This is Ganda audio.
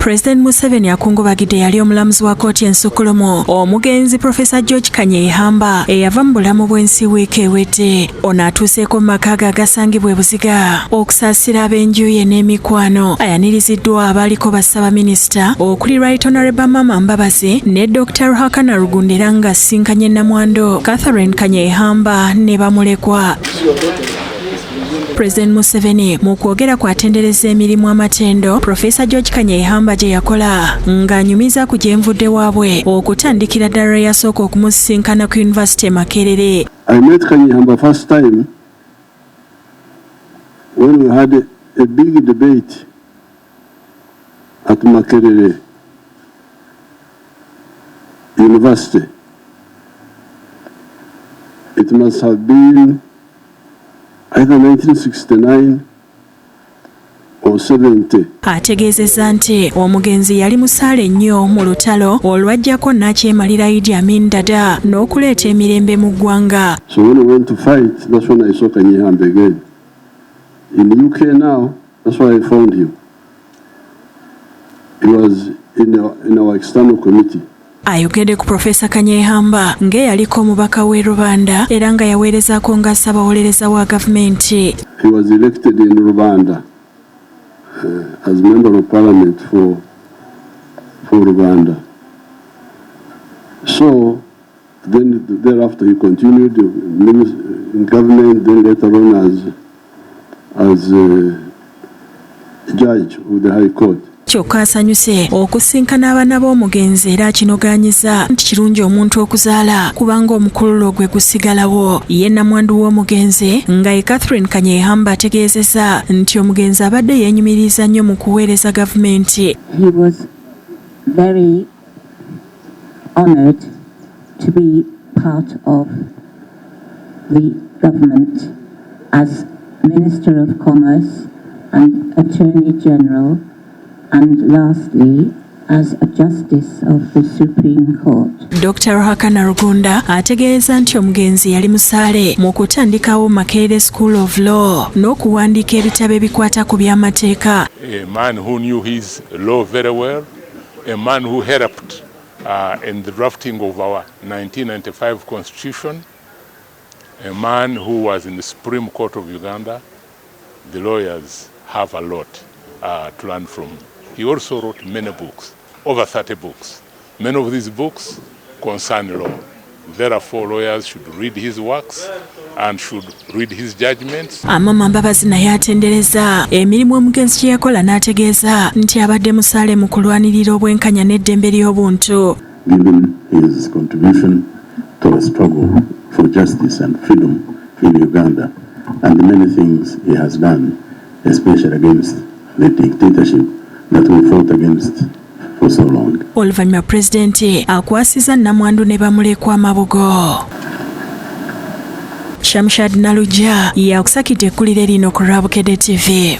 Pulezidenti Museveni akungubagidde yali omulamuzi wa kkooti ensukulumu omugenzi Profesa George Kanyeihamba eyava mu bulamu bw'ensi wiiki ewedde. Ono atuuseeko mu maka ge agasangibwa e Buziga okusaasira ab'enju ye n'emikwano. Ayaniriziddwa abaaliko bassabaminisita okuli Right Honorable Mama Mbabazi ne Dr. Ruhakana Rugunda era ng'asinkanye Nnamwandu Catherine Kanyeihamba ne bamulekwa. Pulezidenti Museveni mu kwogera kwatendereza emirimu amatendo Profesa George Kanyeihamba gyeyakola ng'anyumiza ku gyenvudde waabwe okutandikira ddala yasooka okumusisinkana ku University Makerere. I met Kanyeihamba first time when we had a big debate at Makerere University. It must have been either 1969 or 70. Ategeezezza nti omugenzi yali musaale nnyo mu lutalo olwajjako n'akyemalira Idi Amin Dada n'okuleeta emirembe mu ggwanga. So when we went to fight, that's when I saw Kanyeihamba again. In the UK now, that's why I found him. He was in our external committee. Ayogedde ku Profesa Kanyeihamba ng'eyaliko omubaka w'e Rubanda era nga yaweerezaako nga ssaabawolereza wa gavumenti. He was elected in Rubanda as member of parliament for Rubanda. So then thereafter he continued in government, then later on as judge of the High Court. Kyokka asanyuse okusinkana abaana b'omugenzi era akinogaanyiza nti kirungi omuntu okuzaala kubanga omukululo gwe gusigalawo. Ye Nnamwandu w'omugenzi nga ye Catherine Kanyeihamba ategeezezza nti omugenzi abadde yeenyumiriza nnyo mu kuweereza gavumenti. He was very honored to be part of the government as Minister of Commerce and Attorney General, and lastly, as a Justice of the Supreme Court. Dr. Ruhakana Rugunda ategeeza nti omugenzi yali musaale mu kutandikawo Makerere School of Law n'okuwandiika ebitabo ebikwata ku by'amateeka. A man who knew his law very well, a man who helped in the drafting of our 1995 Constitution, a man who was in the Supreme Court of Uganda. The lawyers have a lot to learn from. He also wrote many books, over 30 books. Many of these books concern law. Therefore, lawyers should read his works and should read his judgments. Mama Mbabazi naye atendereza emirimu omugenzi gyeyakola n'ategeeza nti abadde musaale mu kulwanirira obwenkanya n'eddembe ly'obuntu. Given his contribution to the struggle for justice and freedom in Uganda and the many things he has done, especially against the dictatorship that we fought against for so long. Oluvannyuma Pulezidenti akwasiza Nnamwandu ne bamulekwa amabugo. Shamshad Nalujja yakusakidde ekkuliro lino ku Bukedde TV.